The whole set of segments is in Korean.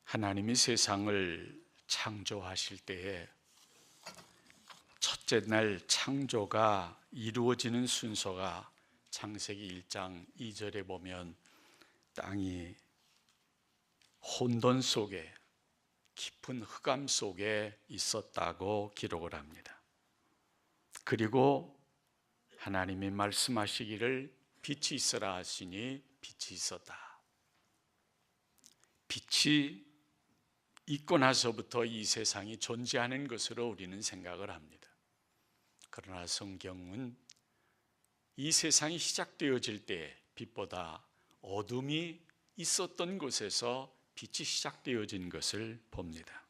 하나님이 세상을 창조하실 때에 첫째 날 창조가 이루어지는 순서가 창세기 1장 2절에 보면 땅이 혼돈 속에 깊은 흑암 속에 있었다고 기록을 합니다. 그리고 하나님이 말씀하시기를 빛이 있으라 하시니 빛이 있었다. 빛이 있고 나서부터 이 세상이 존재하는 것으로 우리는 생각을 합니다. 그러나 성경은 이 세상이 시작되어질 때 빛보다 어둠이 있었던 곳에서 빛이 시작되어진 것을 봅니다.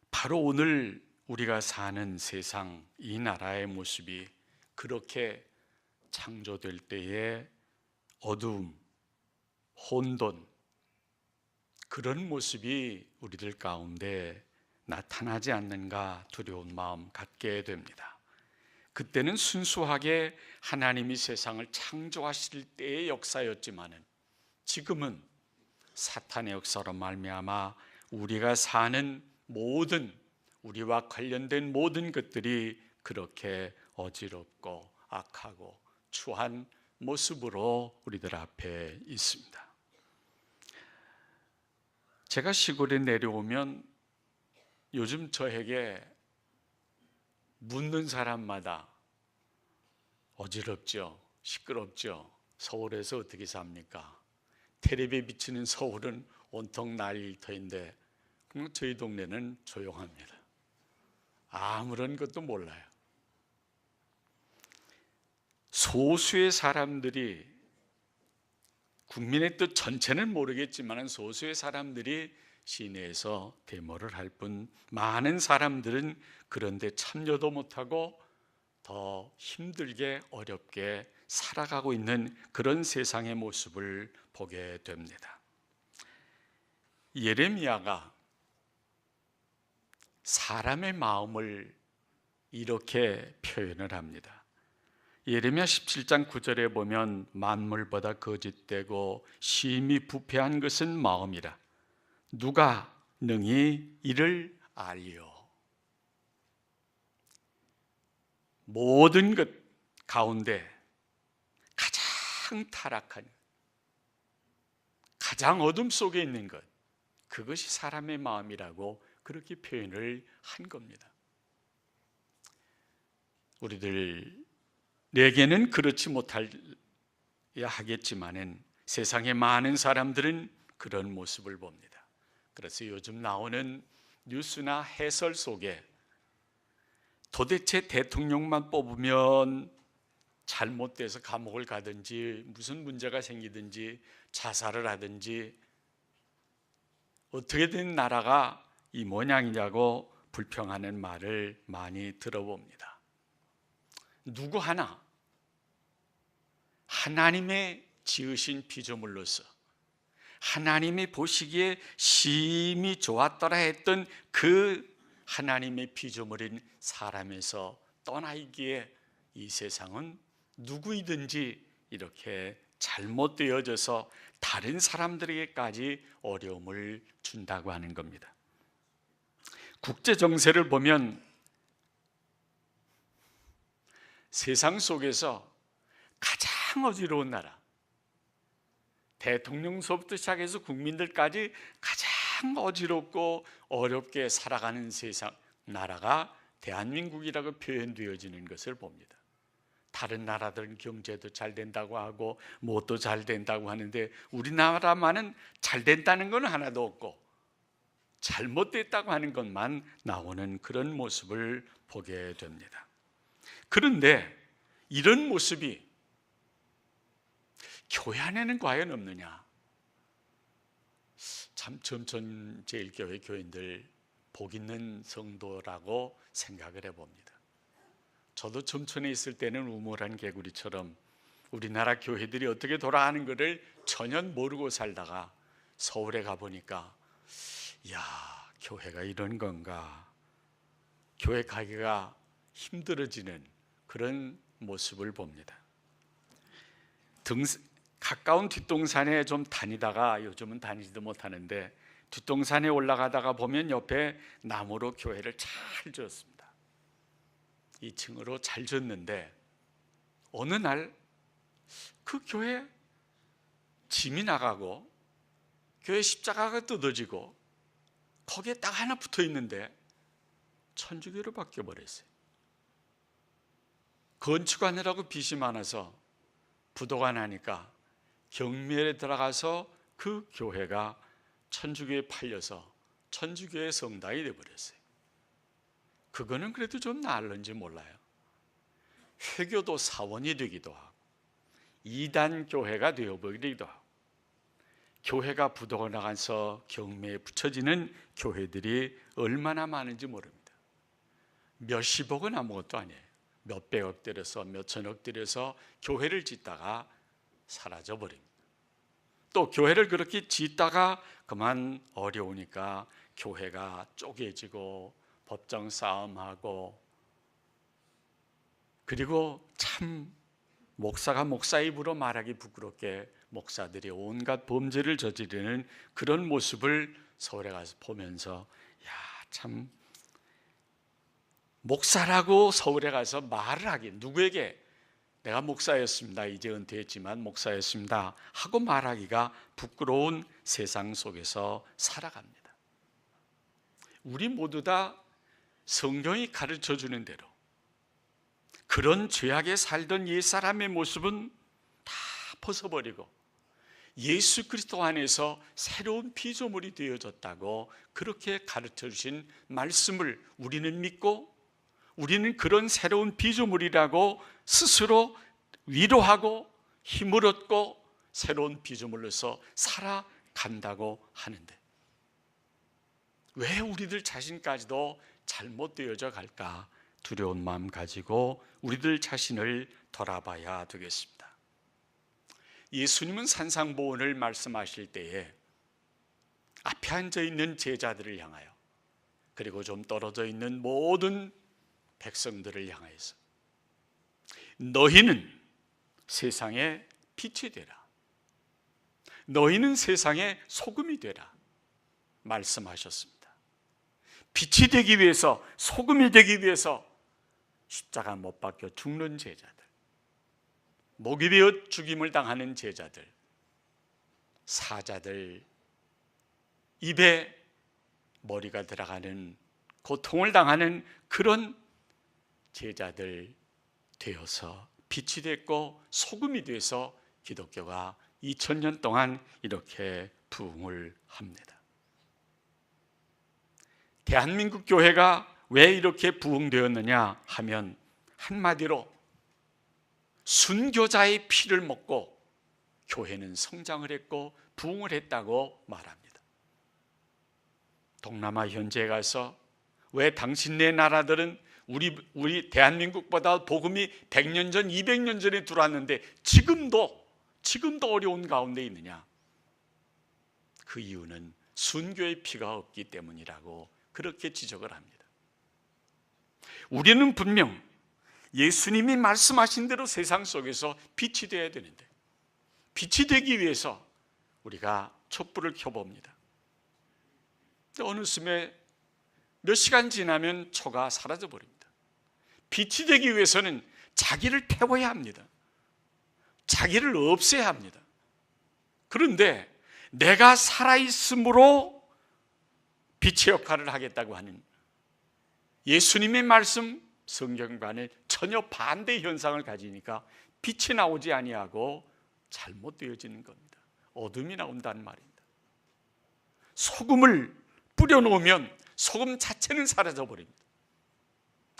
바로 오늘 우리가 사는 세상, 이 나라의 모습이 그렇게 창조될 때의 어두움, 혼돈, 그런 모습이 우리들 가운데 나타나지 않는가 두려운 마음 갖게 됩니다. 그때는 순수하게 하나님이 세상을 창조하실 때의 역사였지만은 지금은 사탄의 역사로 말미암아 우리가 사는 모든, 우리와 관련된 모든 것들이 그렇게 어지럽고 악하고 추한 모습으로 우리들 앞에 있습니다. 제가 시골에 내려오면 요즘 저에게 묻는 사람마다 어지럽죠, 시끄럽죠, 서울에서 어떻게 삽니까? 텔레비에 비치는 서울은 온통 난리터인데 저희 동네는 조용합니다. 아무런 것도 몰라요. 소수의 사람들이, 국민의 뜻 전체는 모르겠지만 소수의 사람들이 시내에서 데모를 할 뿐 많은 사람들은 그런데 참여도 못하고 더 힘들게 어렵게 살아가고 있는 그런 세상의 모습을 보게 됩니다. 예레미야가 사람의 마음을 이렇게 표현을 합니다. 예레미야 17장 9절에 보면 만물보다 거짓되고 심히 부패한 것은 마음이라 누가 능히 이를 알리오. 모든 것 가운데 가장 타락한, 가장 어둠 속에 있는 것, 그것이 사람의 마음이라고 그렇게 표현을 한 겁니다. 우리들에게는 그렇지 못해야 하겠지만은 세상의 많은 사람들은 그런 모습을 봅니다. 그래서 요즘 나오는 뉴스나 해설 속에 도대체 대통령만 뽑으면 잘못돼서 감옥을 가든지 무슨 문제가 생기든지 자살을 하든지 어떻게 된 나라가 이 모양이냐고 불평하는 말을 많이 들어봅니다. 누구 하나 하나님의 지으신 피조물로서 하나님이 보시기에 심히 좋았더라 했던 그 하나님의 피조물인 사람에서 떠나기에 이 세상은 누구이든지 이렇게 잘못되어져서 다른 사람들에게까지 어려움을 준다고 하는 겁니다. 국제 정세를 보면 세상 속에서 가장 어지러운 나라, 대통령서부터 시작해서 국민들까지 가장 어지럽고 어렵게 살아가는 세상, 나라가 대한민국이라고 표현되어지는 것을 봅니다. 다른 나라들은 경제도 잘 된다고 하고 무엇도 잘 된다고 하는데 우리나라만은 잘 된다는 건 하나도 없고 잘못됐다고 하는 것만 나오는 그런 모습을 보게 됩니다. 그런데 이런 모습이 교회 안에는 과연 없느냐? 참 점천 제1교회 교인들 복 있는 성도라고 생각을 해봅니다. 저도 점천에 있을 때는 우물한 개구리처럼 우리나라 교회들이 어떻게 돌아가는 것을 전혀 모르고 살다가 서울에 가보니까 야, 교회가 이런 건가? 교회 가기가 힘들어지는 그런 모습을 봅니다. 가까운 뒷동산에 좀 다니다가 요즘은 다니지도 못하는데 뒷동산에 올라가다가 보면 옆에 나무로 교회를 잘 지었습니다. 2층으로 잘 지었는데 어느 날 그 교회 짐이 나가고 교회 십자가가 뜯어지고 거기에 딱 하나 붙어 있는데 천주교로 바뀌어 버렸어요. 건축하느라고 빚이 많아서 부도가 나니까 경매에 들어가서 그 교회가 천주교에 팔려서 천주교의 성당이 되어버렸어요. 그거는 그래도 좀 나을런지 몰라요. 회교도 사원이 되기도 하고 이단 교회가 되어버리기도 하고 교회가 부도가 나가서 경매에 붙여지는 교회들이 얼마나 많은지 모릅니다. 몇십억은 아무것도 아니에요. 몇백억 들여서 몇천억 들여서 교회를 짓다가 사라져 버립니다. 또 교회를 그렇게 짓다가 그만 어려우니까 교회가 쪼개지고 법정 싸움하고, 그리고 참 목사가 목사 입으로 말하기 부끄럽게 목사들이 온갖 범죄를 저지르는 그런 모습을 서울에 가서 보면서 참 목사라고 서울에 가서 말을 하기, 누구에게 내가 목사였습니다, 이제 은퇴했지만 목사였습니다 하고 말하기가 부끄러운 세상 속에서 살아갑니다. 우리 모두 다 성경이 가르쳐주는 대로 그런 죄악에 살던 옛사람의 모습은 다 벗어버리고 예수 그리스도 안에서 새로운 피조물이 되어졌다고 그렇게 가르쳐주신 말씀을 우리는 믿고, 우리는 그런 새로운 피조물이라고 스스로 위로하고 힘을 얻고 새로운 피조물로서 살아간다고 하는데, 왜 우리들 자신까지도 잘못되어져 갈까 두려운 마음 가지고 우리들 자신을 돌아봐야 되겠습니다. 예수님은 산상보훈을 말씀하실 때에 앞에 앉아있는 제자들을 향하여, 그리고 좀 떨어져 있는 모든 백성들을 향하여서 너희는 세상의 빛이 되라, 너희는 세상의 소금이 되라 말씀하셨습니다. 빛이 되기 위해서, 소금이 되기 위해서 십자가 못 박혀 죽는 제자들, 목이 베어 죽임을 당하는 제자들, 사자들 입에 머리가 들어가는 고통을 당하는 그런 제자들 되어서 빛이 됐고 소금이 돼서 기독교가 2000년 동안 이렇게 부흥을 합니다. 대한민국 교회가 왜 이렇게 부흥되었느냐 하면 한마디로 순교자의 피를 먹고 교회는 성장을 했고 부흥을 했다고 말합니다. 동남아 현지에 가서 왜 당신네 나라들은 우리 대한민국보다 복음이 100년 전, 200년 전에 들어왔는데 지금도 어려운 가운데 있느냐? 그 이유는 순교의 피가 없기 때문이라고 그렇게 지적을 합니다. 우리는 분명 예수님이 말씀하신 대로 세상 속에서 빛이 되어야 되는데, 빛이 되기 위해서 우리가 촛불을 켜봅니다. 어느 순간 몇 시간 지나면 초가 사라져 버립니다. 빛이 되기 위해서는 자기를 태워야 합니다. 자기를 없애야 합니다. 그런데 내가 살아있음으로 빛의 역할을 하겠다고 하는 예수님의 말씀, 성경과는 전혀 반대 현상을 가지니까 빛이 나오지 아니하고 잘못되어지는 겁니다. 어둠이 나온다는 말입니다. 소금을 뿌려놓으면 소금 자체는 사라져 버립니다.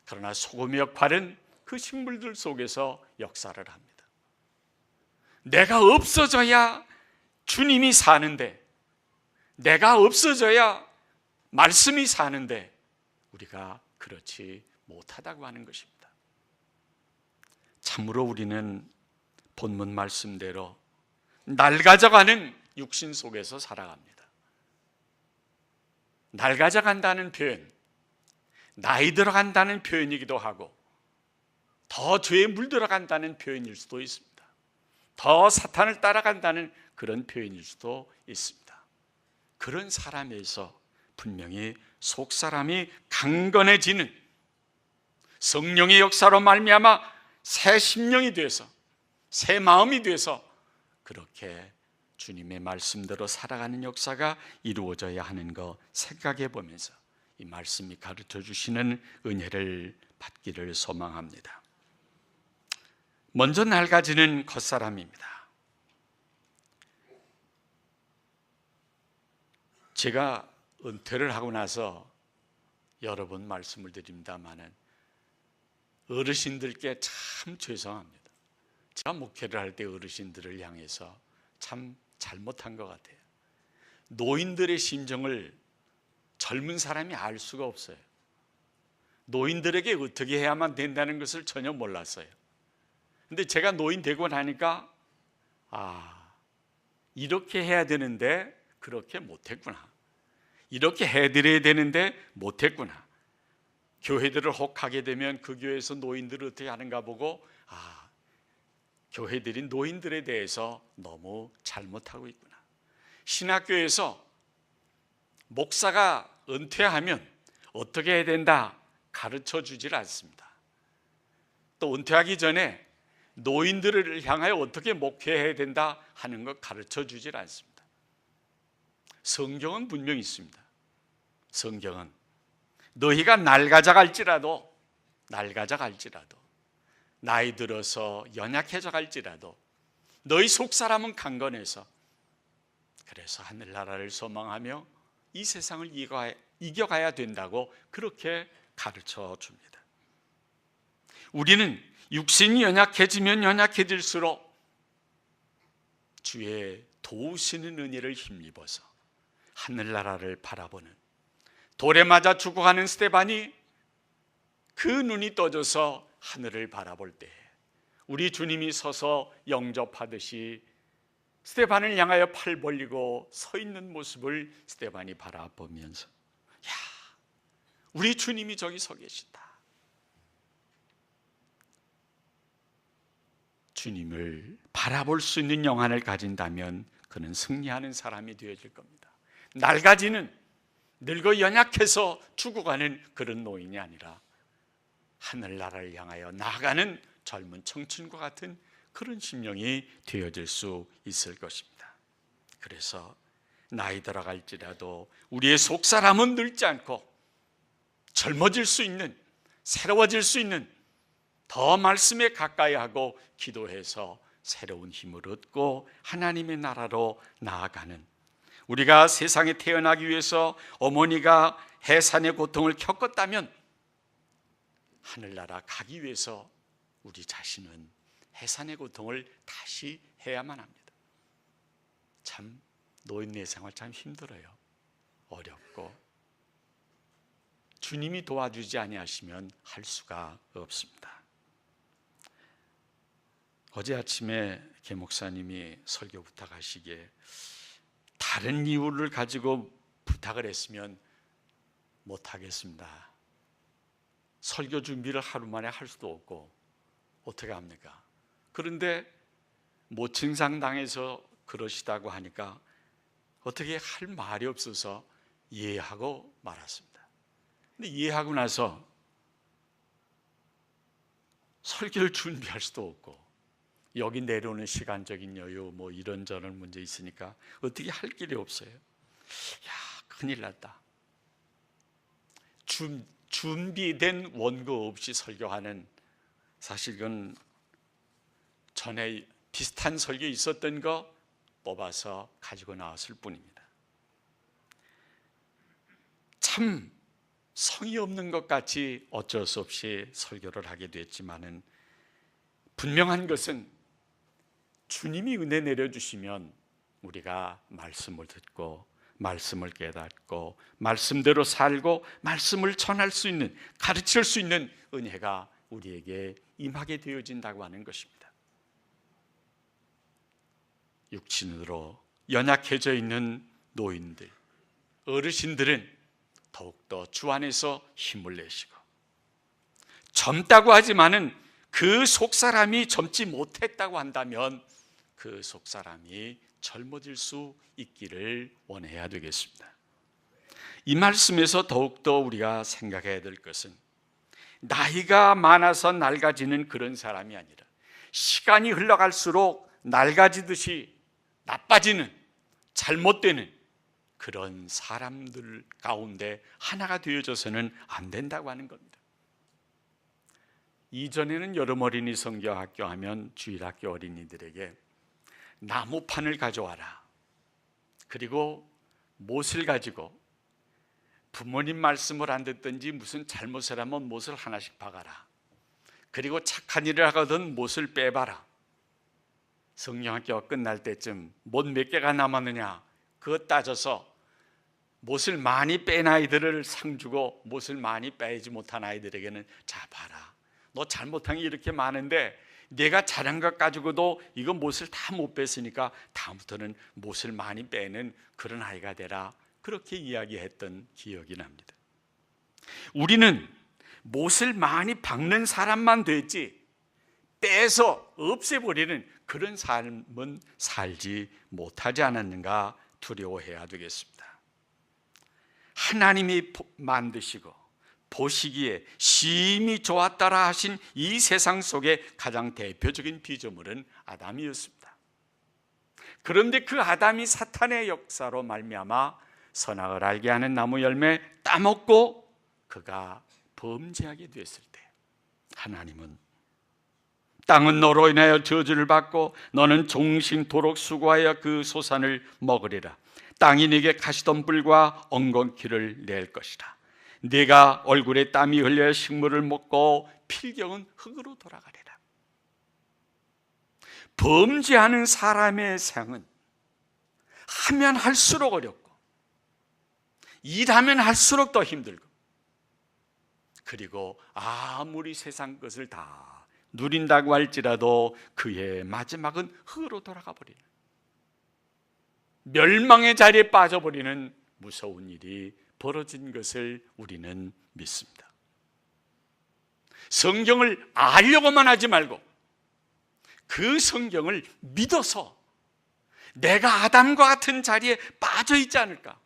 그러나 소금의 역할은 그 식물들 속에서 역사를 합니다. 내가 없어져야 주님이 사는데, 내가 없어져야 말씀이 사는데 우리가 그렇지 못하다고 하는 것입니다. 참으로 우리는 본문 말씀대로 낡아져가는 육신 속에서 살아갑니다. 낡아져간다는 표현, 나이 들어간다는 표현이기도 하고 더 죄에 물들어간다는 표현일 수도 있습니다. 더 사탄을 따라간다는 그런 표현일 수도 있습니다. 그런 사람에서 분명히 속사람이 강건해지는 성령의 역사로 말미암아 새 심령이 돼서 새 마음이 돼서 그렇게 주님의 말씀대로 살아가는 역사가 이루어져야 하는 거 생각해 보면서 이 말씀이 가르쳐 주시는 은혜를 받기를 소망합니다. 먼저 낡아지는 겉사람입니다. 제가 은퇴를 하고 나서 여러 번 말씀을 드립니다마는 어르신들께 참 죄송합니다. 제가 목회를 할 때 어르신들을 향해서 참 잘못한 것 같아요. 노인들의 심정을 젊은 사람이 알 수가 없어요. 노인들에게 어떻게 해야만 된다는 것을 전혀 몰랐어요. 근데 제가 노인 되고 나니까 이렇게 해야 되는데 그렇게 못했구나. 이렇게 해드려야 되는데 못했구나. 교회들을 혹하게 되면 그 교회에서 노인들을 어떻게 하는가 보고 교회들이 노인들에 대해서 너무 잘못하고 있구나. 신학교에서 목사가 은퇴하면 어떻게 해야 된다 가르쳐 주질 않습니다. 또 은퇴하기 전에 노인들을 향하여 어떻게 목회해야 된다 하는 것 가르쳐 주질 않습니다. 성경은 분명히 있습니다. 성경은 너희가 낡아져 갈지라도 나이 들어서 연약해져 갈지라도 너희 속사람은 강건해서 그래서 하늘나라를 소망하며 이 세상을 이겨가야 된다고 그렇게 가르쳐 줍니다. 우리는 육신이 연약해지면 연약해질수록 주의 도우시는 은혜를 힘입어서 하늘나라를 바라보는 돌에 맞아 죽어가는 스데반이 그 눈이 떠져서 하늘을 바라볼 때 우리 주님이 서서 영접하듯이 스데반을 향하여 팔 벌리고 서 있는 모습을 스데반이 바라보면서 우리 주님이 저기 서 계신다. 주님을 바라볼 수 있는 영안을 가진다면 그는 승리하는 사람이 되어질 겁니다. 낡아지는 늙어 연약해서 죽어가는 그런 노인이 아니라 하늘나라를 향하여 나아가는 젊은 청춘과 같은 그런 심령이 되어질 수 있을 것입니다. 그래서 나이 들어갈지라도 우리의 속사람은 늙지 않고 젊어질 수 있는, 새로워질 수 있는 더 말씀에 가까이 하고 기도해서 새로운 힘을 얻고 하나님의 나라로 나아가는, 우리가 세상에 태어나기 위해서 어머니가 해산의 고통을 겪었다면 하늘나라 가기 위해서 우리 자신은 해산의 고통을 다시 해야만 합니다. 참 노인네 생활 참 힘들어요. 어렵고 주님이 도와주지 아니하시면 할 수가 없습니다. 어제 아침에 계 목사님이 설교 부탁하시기에 다른 이유를 가지고 부탁을 했으면 못하겠습니다. 설교 준비를 하루 만에 할 수도 없고 어떻게 합니까? 그런데 모친상 당해서 그러시다고 하니까 어떻게 할 말이 없어서 이해하고 말았습니다. 근데 이해하고 나서 설교를 준비할 수도 없고 여기 내려오는 시간적인 여유 뭐 이런저런 문제 있으니까 어떻게 할 길이 없어요. 큰일 났다. 준비된 원고 없이 설교하는, 사실 그건 전에 비슷한 설교 있었던 거 뽑아서 가지고 나왔을 뿐입니다. 참 성의 없는 것 같이 어쩔 수 없이 설교를 하게 됐지만은 분명한 것은 주님이 은혜 내려주시면 우리가 말씀을 듣고 말씀을 깨닫고 말씀대로 살고 말씀을 전할 수 있는, 가르칠 수 있는 은혜가 우리에게 임하게 되어진다고 하는 것입니다. 육신으로 연약해져 있는 노인들, 어르신들은 더욱더 주 안에서 힘을 내시고, 젊다고 하지만은 그 속사람이 젊지 못했다고 한다면 그 속사람이 젊어질 수 있기를 원해야 되겠습니다. 이 말씀에서 더욱더 우리가 생각해야 될 것은 나이가 많아서 낡아지는 그런 사람이 아니라 시간이 흘러갈수록 낡아지듯이 나빠지는, 잘못되는 그런 사람들 가운데 하나가 되어져서는 안 된다고 하는 겁니다. 이전에는 여름 어린이 성경학교 하면 주일학교 어린이들에게 나무판을 가져와라, 그리고 못을 가지고 부모님 말씀을 안 듣든지 무슨 잘못을 하면 못을 하나씩 박아라, 그리고 착한 일을 하거든 못을 빼봐라. 성경학교가 끝날 때쯤 못 몇 개가 남았느냐 그거 따져서 못을 많이 뺀 아이들을 상 주고 못을 많이 빼지 못한 아이들에게는 자 봐라, 너 잘못한 게 이렇게 많은데 내가 잘한 것 가지고도 이거 못을 다 못 뺐으니까 다음부터는 못을 많이 빼는 그런 아이가 되라, 그렇게 이야기했던 기억이 납니다. 우리는 못을 많이 박는 사람만 됐지 빼서 없애버리는 그런 삶은 살지 못하지 않았는가 두려워해야 되겠습니다. 하나님이 만드시고 보시기에 심히 좋았더라 하신 이 세상 속에 가장 대표적인 피조물은 아담이었습니다. 그런데 그 아담이 사탄의 역사로 말미암아 선악을 알게 하는 나무 열매 따먹고 그가 범죄하게 됐을 때 하나님은 땅은 너로 인하여 저주를 받고 너는 종신토록 수고하여 그 소산을 먹으리라. 땅이 네게 가시덤불과 엉겅퀴를 낼 것이라. 네가 얼굴에 땀이 흘려 식물을 먹고 필경은 흙으로 돌아가리라. 범죄하는 사람의 생은 하면 할수록 어렵고 일하면 할수록 더 힘들고, 그리고 아무리 세상 것을 다 누린다고 할지라도 그의 마지막은 흙으로 돌아가 버리는, 멸망의 자리에 빠져버리는 무서운 일이 벌어진 것을 우리는 믿습니다. 성경을 알려고만 하지 말고 그 성경을 믿어서 내가 아담과 같은 자리에 빠져 있지 않을까.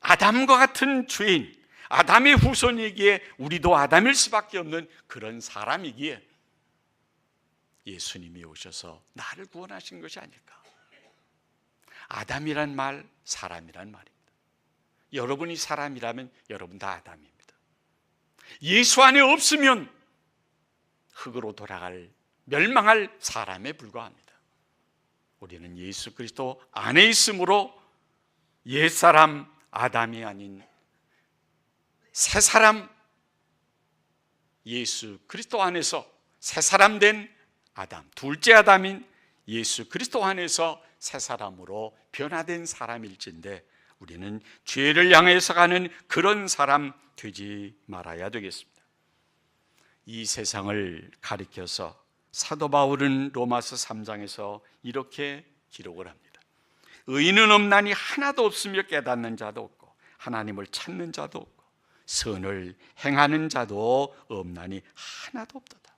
아담과 같은 죄인, 아담의 후손이기에 우리도 아담일 수밖에 없는 그런 사람이기에 예수님이 오셔서 나를 구원하신 것이 아닐까. 아담이란 말, 사람이란 말입니다. 여러분이 사람이라면 여러분 다 아담입니다. 예수 안에 없으면 흙으로 돌아갈, 멸망할 사람에 불과합니다. 우리는 예수 그리스도 안에 있으므로 옛사람 아담이 아닌 새 사람, 예수 그리스도 안에서 새 사람 된 아담, 둘째 아담인 예수 그리스도 안에서 새 사람으로 변화된 사람일진데 우리는 죄를 향해서 가는 그런 사람 되지 말아야 되겠습니다. 이 세상을 가리켜서 사도 바울은 로마서 3장에서 이렇게 기록을 합니다. 의인은 없나니 하나도 없으며 깨닫는 자도 없고 하나님을 찾는 자도 없고 선을 행하는 자도 없나니 하나도 없도다.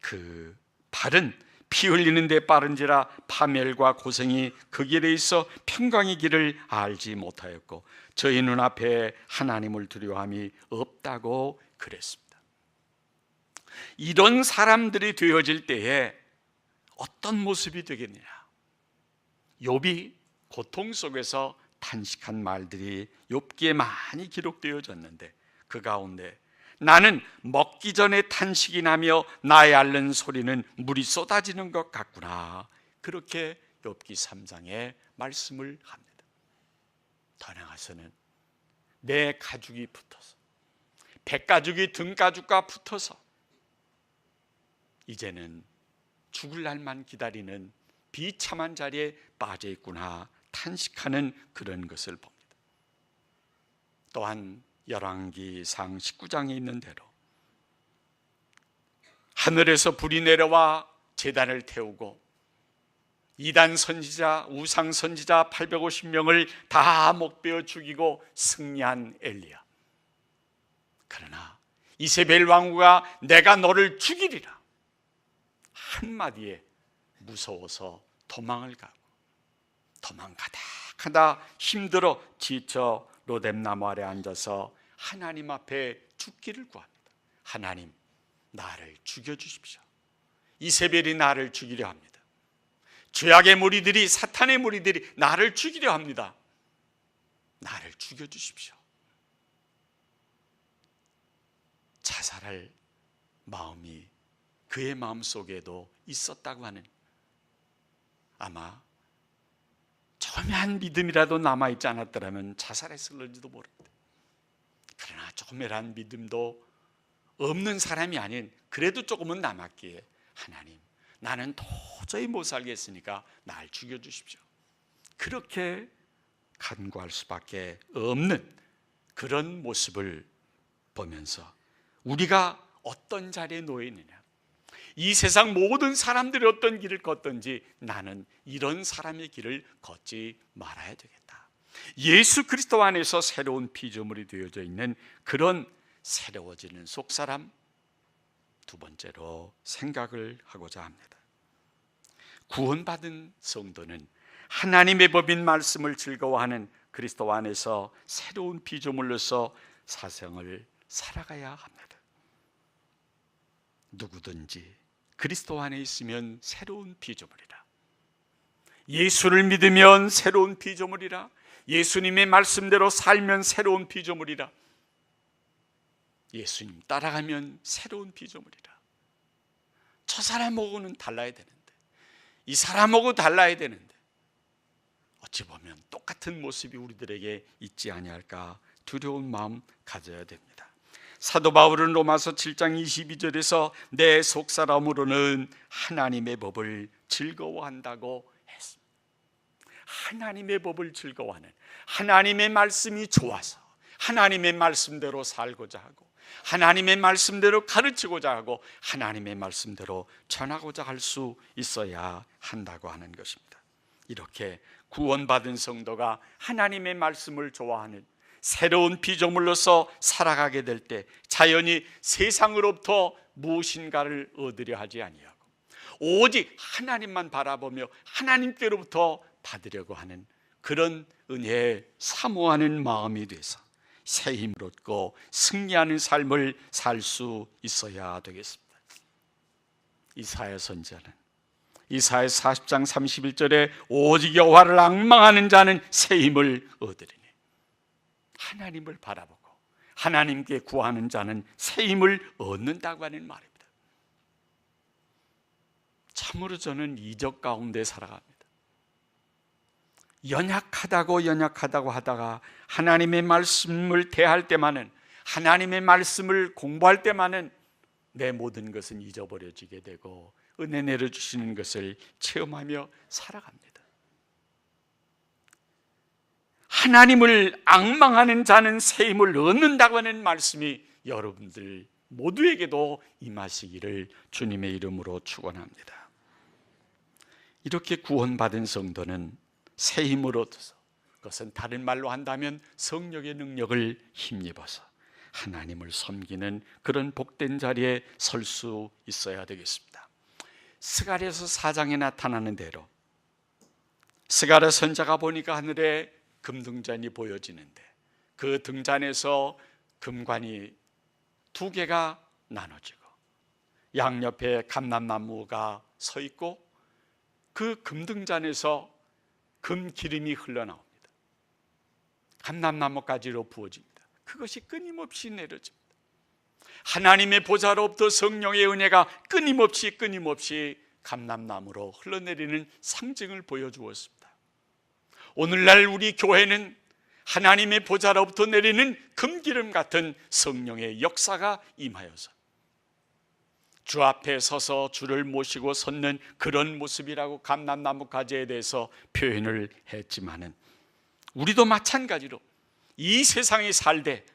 그 발은 피 흘리는 데 빠른지라 파멸과 고생이 그 길에 있어 평강의 길을 알지 못하였고 저희 눈앞에 하나님을 두려워함이 없다고 그랬습니다. 이런 사람들이 되어질 때에 어떤 모습이 되겠느냐. 욥이 고통 속에서 탄식한 말들이 욥기에 많이 기록되어졌는데 그 가운데 나는 먹기 전에 탄식이 나며 나의 앓는 소리는 물이 쏟아지는 것 같구나, 그렇게 욥기 3장에 말씀을 합니다. 더 나아가서는 내 가죽이 붙어서, 백가죽이 등가죽과 붙어서 이제는 죽을 날만 기다리는 비참한 자리에 빠져 있구나 탄식하는 그런 것을 봅니다. 또한 열왕기상 19장에 있는 대로 하늘에서 불이 내려와 제단을 태우고 이단 선지자, 우상 선지자 850명을 다 목베어 죽이고 승리한 엘리야. 그러나 이세벨 왕후가 내가 너를 죽이리라 한마디에 무서워서 도망을 가고, 도망가다 가다 힘들어 지쳐 로뎀나무 아래 앉아서 하나님 앞에 죽기를 구합니다. 하나님, 나를 죽여주십시오. 이세벨이 나를 죽이려 합니다. 죄악의 무리들이, 사탄의 무리들이 나를 죽이려 합니다. 나를 죽여주십시오. 자살할 마음이 그의 마음속에도 있었다고 하는, 아마 조그만 믿음이라도 남아있지 않았더라면 자살했을지도 모릅니다. 그러나 조그만 믿음도 없는 사람이 아닌, 그래도 조금은 남았기에 하나님, 나는 도저히 못 살겠으니까 날 죽여주십시오. 그렇게 간구할 수밖에 없는 그런 모습을 보면서 우리가 어떤 자리에 놓여 있느냐, 이 세상 모든 사람들이 어떤 길을 걷든지 나는 이런 사람의 길을 걷지 말아야 되겠다. 예수 그리스도 안에서 새로운 피조물이 되어져 있는 그런 새로워지는 속사람, 두 번째로 생각을 하고자 합니다. 구원받은 성도는 하나님의 법인 말씀을 즐거워하는 그리스도 안에서 새로운 피조물로서 사생을 살아가야 합니다. 누구든지 그리스도 안에 있으면 새로운 피조물이라. 예수를 믿으면 새로운 피조물이라. 예수님의 말씀대로 살면 새로운 피조물이라. 예수님 따라가면 새로운 피조물이라. 저 사람하고는 달라야 되는데, 이 사람하고 달라야 되는데 어찌 보면 똑같은 모습이 우리들에게 있지 아니할까 두려운 마음 가져야 됩니다. 사도 바울은 로마서 7장 22절에서 내 속사람으로는 하나님의 법을 즐거워한다고 했습니다. 하나님의 법을 즐거워하는, 하나님의 말씀이 좋아서 하나님의 말씀대로 살고자 하고, 하나님의 말씀대로 가르치고자 하고, 하나님의 말씀대로 전하고자 할 수 있어야 한다고 하는 것입니다. 이렇게 구원받은 성도가 하나님의 말씀을 좋아하는 새로운 피조물로서 살아가게 될 때 자연히 세상으로부터 무엇인가를 얻으려 하지 아니하고 오직 하나님만 바라보며 하나님께로부터 받으려고 하는 그런 은혜에 사모하는 마음이 돼서 새 힘을 얻고 승리하는 삶을 살 수 있어야 되겠습니다. 이사야 선지자는 이사야 40장 31절에 오직 여호와를 앙망하는 자는 새 힘을 얻으리니, 하나님을 바라보고 하나님께 구하는 자는 새 힘을 얻는다고 하는 말입니다. 참으로 저는 이적 가운데 살아갑니다. 연약하다고 하다가 하나님의 말씀을 대할 때만은, 하나님의 말씀을 공부할 때만은 내 모든 것은 잊어버려지게 되고 은혜 내려주시는 것을 체험하며 살아갑니다. 하나님을 앙망하는 자는 새 힘을 얻는다고 하는 말씀이 여러분들 모두에게도 임하시기를 주님의 이름으로 축원합니다. 이렇게 구원받은 성도는 새 힘을 얻어서, 그것은 다른 말로 한다면 성령의 능력을 힘입어서 하나님을 섬기는 그런 복된 자리에 설 수 있어야 되겠습니다. 스가랴서 4장에 나타나는 대로 스가랴 선지자가 보니까 하늘에 금등잔이 보여지는데 그 등잔에서 금관이 두 개가 나눠지고 양옆에 감람나무가 서 있고 그 금등잔에서 금기름이 흘러나옵니다. 감람나무가지로 부어집니다. 그것이 끊임없이 내려집니다. 하나님의 보좌로부터 성령의 은혜가 끊임없이 감람나무로 흘러내리는 상징을 보여주었습니다. 오늘날 우리 교회는 하나님의 보좌로부터 내리는 금기름 같은 성령의 역사가 임하여서 주 앞에 서서 주를 모시고 섰는 그런 모습이라고 감람나무 가지에 대해서 표현을 했지만은, 우리도 마찬가지로 이 세상에 살되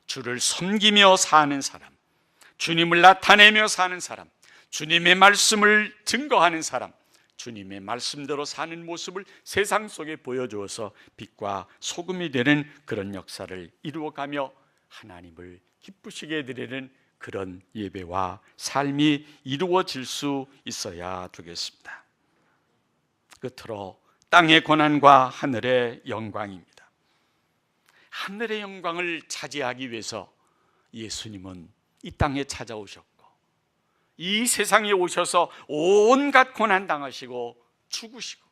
주를 섬기며 사는 사람, 주님을 나타내며 사는 사람, 주님의 말씀을 증거하는 사람, 주님의 말씀대로 사는 모습을 세상 속에 보여주어서 빛과 소금이 되는 그런 역사를 이루어가며 하나님을 기쁘시게 드리는 그런 예배와 삶이 이루어질 수 있어야 되겠습니다. 끝으로 땅의 고난과 하늘의 영광입니다. 하늘의 영광을 차지하기 위해서 예수님은 이 땅에 찾아오셨고 이 세상에 오셔서 온갖 고난 당하시고 죽으시고,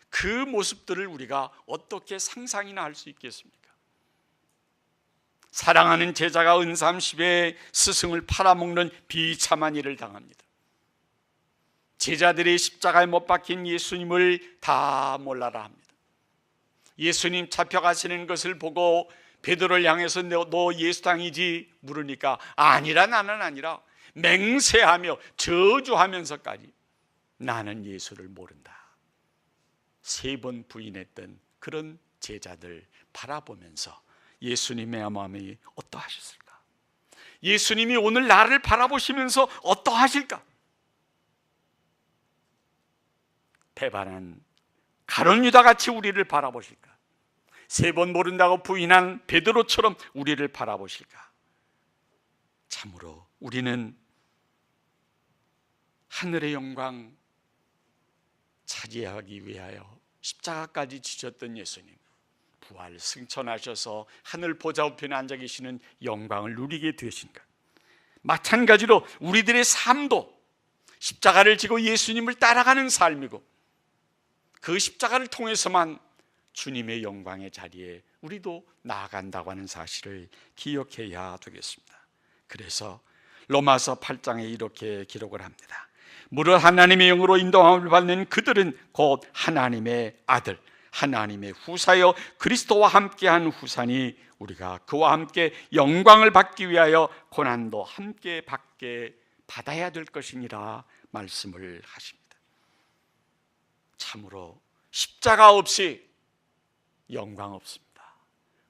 그 모습들을 우리가 어떻게 상상이나 할 수 있겠습니까? 사랑하는 제자가 은삼십에 스승을 팔아먹는 비참한 일을 당합니다. 제자들이 십자가에 못 박힌 예수님을 다 몰라라 합니다. 예수님 잡혀가시는 것을 보고 베드로를 향해서 너 예수당이지 물으니까 아니라, 나는 아니라, 맹세하며 저주하면서까지 나는 예수를 모른다. 3번 부인했던 그런 제자들 바라보면서 예수님의 마음이 어떠하셨을까? 예수님이 오늘 나를 바라보시면서 어떠하실까? 배반한 가룟 유다 같이 우리를 바라보실까? 3번 모른다고 부인한 베드로처럼 우리를 바라보실까? 참으로 우리는 하늘의 영광 차지하기 위하여 십자가까지 지셨던 예수님, 부활 승천하셔서 하늘 보좌 우편에 앉아 계시는 영광을 누리게 되신 것, 마찬가지로 우리들의 삶도 십자가를 지고 예수님을 따라가는 삶이고, 그 십자가를 통해서만 주님의 영광의 자리에 우리도 나아간다고 하는 사실을 기억해야 되겠습니다. 그래서 로마서 8장에 이렇게 기록을 합니다. 무릇 하나님의 영으로 인도함을 받는 그들은 곧 하나님의 아들, 하나님의 후사여 그리스도와 함께한 후사니 우리가 그와 함께 영광을 받기 위하여 고난도 함께 받아야 될 것이니라 말씀을 하십니다. 참으로 십자가 없이 영광 없습니다.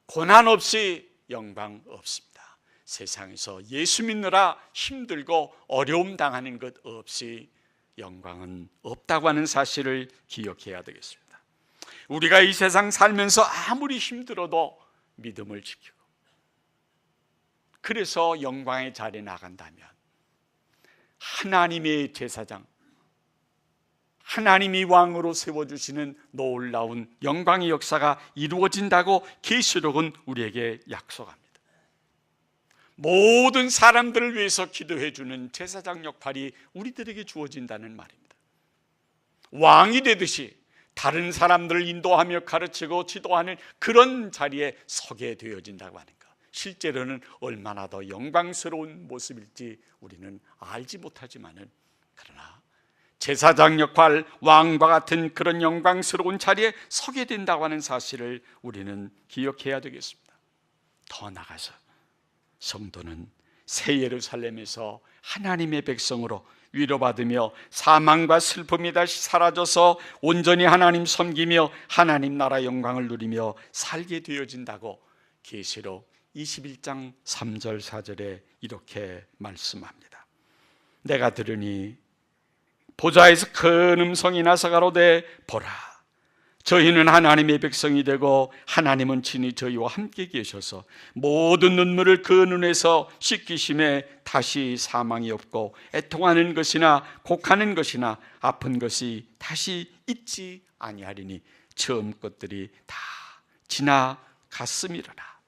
고난 없이 영광 없습니다. 세상에서 예수 믿느라 힘들고 어려움 당하는 것 없이 영광은 없다고 하는 사실을 기억해야 되겠습니다. 우리가 이 세상 살면서 아무리 힘들어도 믿음을 지키고, 그래서 영광의 자리에 나간다면 하나님의 제사장, 하나님이 왕으로 세워주시는 놀라운 영광의 역사가 이루어진다고 계시록은 우리에게 약속합니다. 모든 사람들을 위해서 기도해 주는 제사장 역할이 우리들에게 주어진다는 말입니다. 왕이 되듯이 다른 사람들을 인도하며 가르치고 지도하는 그런 자리에 서게 되어진다고 하니까 실제로는 얼마나 더 영광스러운 모습일지 우리는 알지 못하지만은, 그러나 제사장 역할, 왕과 같은 그런 영광스러운 자리에 서게 된다고 하는 사실을 우리는 기억해야 되겠습니다. 더 나아가서 성도는 새 예루살렘에서 하나님의 백성으로 위로받으며 사망과 슬픔이 다시 사라져서 온전히 하나님 섬기며 하나님 나라 영광을 누리며 살게 되어진다고 계시록 21장 3절 4절에 이렇게 말씀합니다. 내가 들으니 보좌에서 큰 음성이 나서 가로되 보라, 저희는 하나님의 백성이 되고 하나님은 친히 저희와 함께 계셔서 모든 눈물을 그 눈에서 씻기심에 다시 사망이 없고 애통하는 것이나 곡하는 것이나 아픈 것이 다시 있지 아니하리니 처음 것들이 다 지나갔음이로라.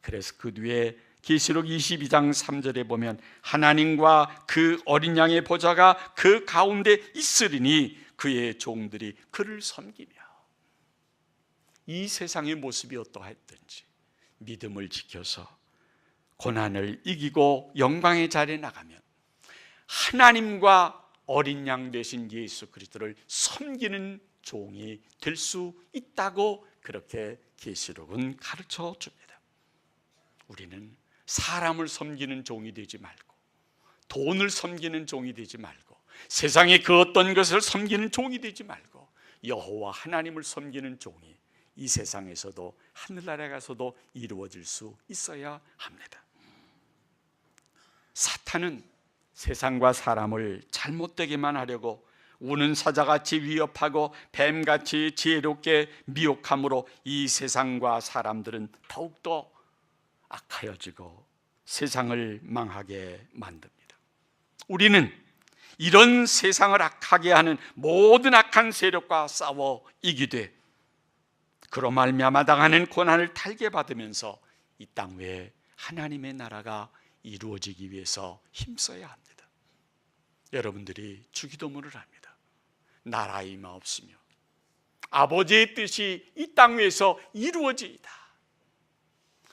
그래서 그 뒤에 계시록 22장 3절에 보면 하나님과 그 어린 양의 보좌가 그 가운데 있으리니 그의 종들이 그를 섬기며, 이 세상의 모습이 어떠했든지 믿음을 지켜서 고난을 이기고 영광의 자리에 나가면 하나님과 어린 양 되신 예수 그리스도를 섬기는 종이 될 수 있다고 그렇게 계시록은 가르쳐 줍니다. 우리는 사람을 섬기는 종이 되지 말고, 돈을 섬기는 종이 되지 말고, 세상의 그 어떤 것을 섬기는 종이 되지 말고 여호와 하나님을 섬기는 종이 이 세상에서도 하늘나라에 가서도 이루어질 수 있어야 합니다. 사탄은 세상과 사람을 잘못되게만 하려고 우는 사자같이 위협하고 뱀같이 지혜롭게 미혹함으로 이 세상과 사람들은 더욱더 악하여지고 세상을 망하게 만듭니다. 우리는 이런 세상을 악하게 하는 모든 악한 세력과 싸워 이기되 그로 말미암아 당하는 고난을 달게 받으면서 이 땅 위에 하나님의 나라가 이루어지기 위해서 힘써야 합니다. 여러분들이 주기도문을 합니다. 나라 임하옵시며 아버지의 뜻이 이 땅 위에서 이루어지이다.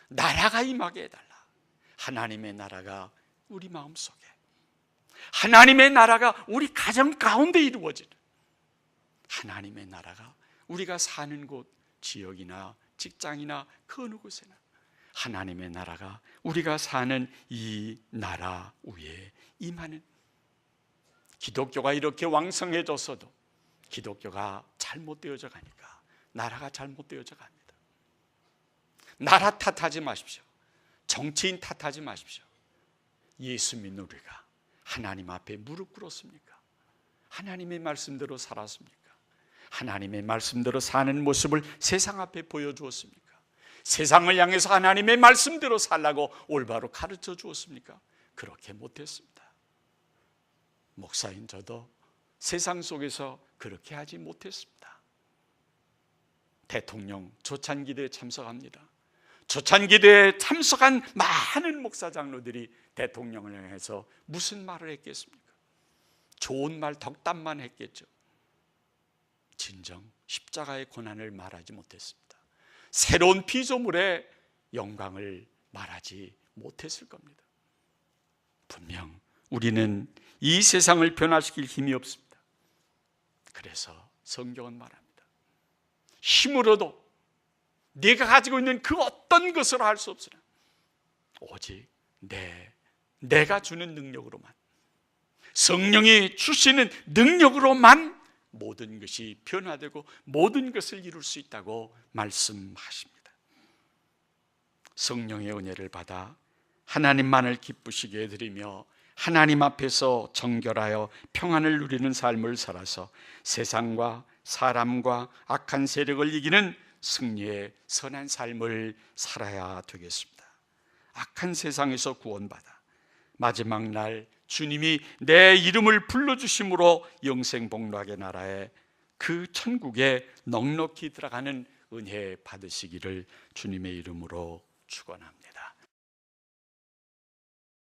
나라가 임하게 해달라. 하나님의 나라가 우리 마음속에, 하나님의 나라가 우리 가정 가운데 이루어지는, 하나님의 나라가 우리가 사는 곳, 지역이나 직장이나 그 어느 곳에나 하나님의 나라가 우리가 사는 이 나라 위에 임하는, 기독교가 이렇게 왕성해졌어도 기독교가 잘못되어져 가니까 나라가 잘못되어져 갑니다. 나라 탓하지 마십시오. 정치인 탓하지 마십시오. 예수 믿는 우리가 하나님 앞에 무릎 꿇었습니까? 하나님의 말씀대로 살았습니까? 하나님의 말씀대로 사는 모습을 세상 앞에 보여주었습니까? 세상을 향해서 하나님의 말씀대로 살라고 올바로 가르쳐 주었습니까? 그렇게 못했습니다. 목사인 저도 세상 속에서 그렇게 하지 못했습니다. 대통령 조찬기도에 참석합니다. 조찬기도에 참석한 많은 목사 장로들이 대통령을 향해서 무슨 말을 했겠습니까? 좋은 말 덕담만 했겠죠. 진정 십자가의 고난을 말하지 못했습니다. 새로운 피조물의 영광을 말하지 못했을 겁니다. 분명 우리는 이 세상을 변화시킬 힘이 없습니다. 그래서 성경은 말합니다. 힘으로도 네가 가지고 있는 그 어떤 것으로 할 수 없으나 오직 내가 주는 능력으로만, 성령이 주시는 능력으로만 모든 것이 변화되고 모든 것을 이룰 수 있다고 말씀하십니다. 성령의 은혜를 받아 하나님만을 기쁘시게 해드리며 하나님 앞에서 정결하여 평안을 누리는 삶을 살아서 세상과 사람과 악한 세력을 이기는 승리의 선한 삶을 살아야 되겠습니다. 악한 세상에서 구원받아 마지막 날 주님이 내 이름을 불러주심으로 영생복락의 나라에, 그 천국에 넉넉히 들어가는 은혜 받으시기를 주님의 이름으로 축원합니다.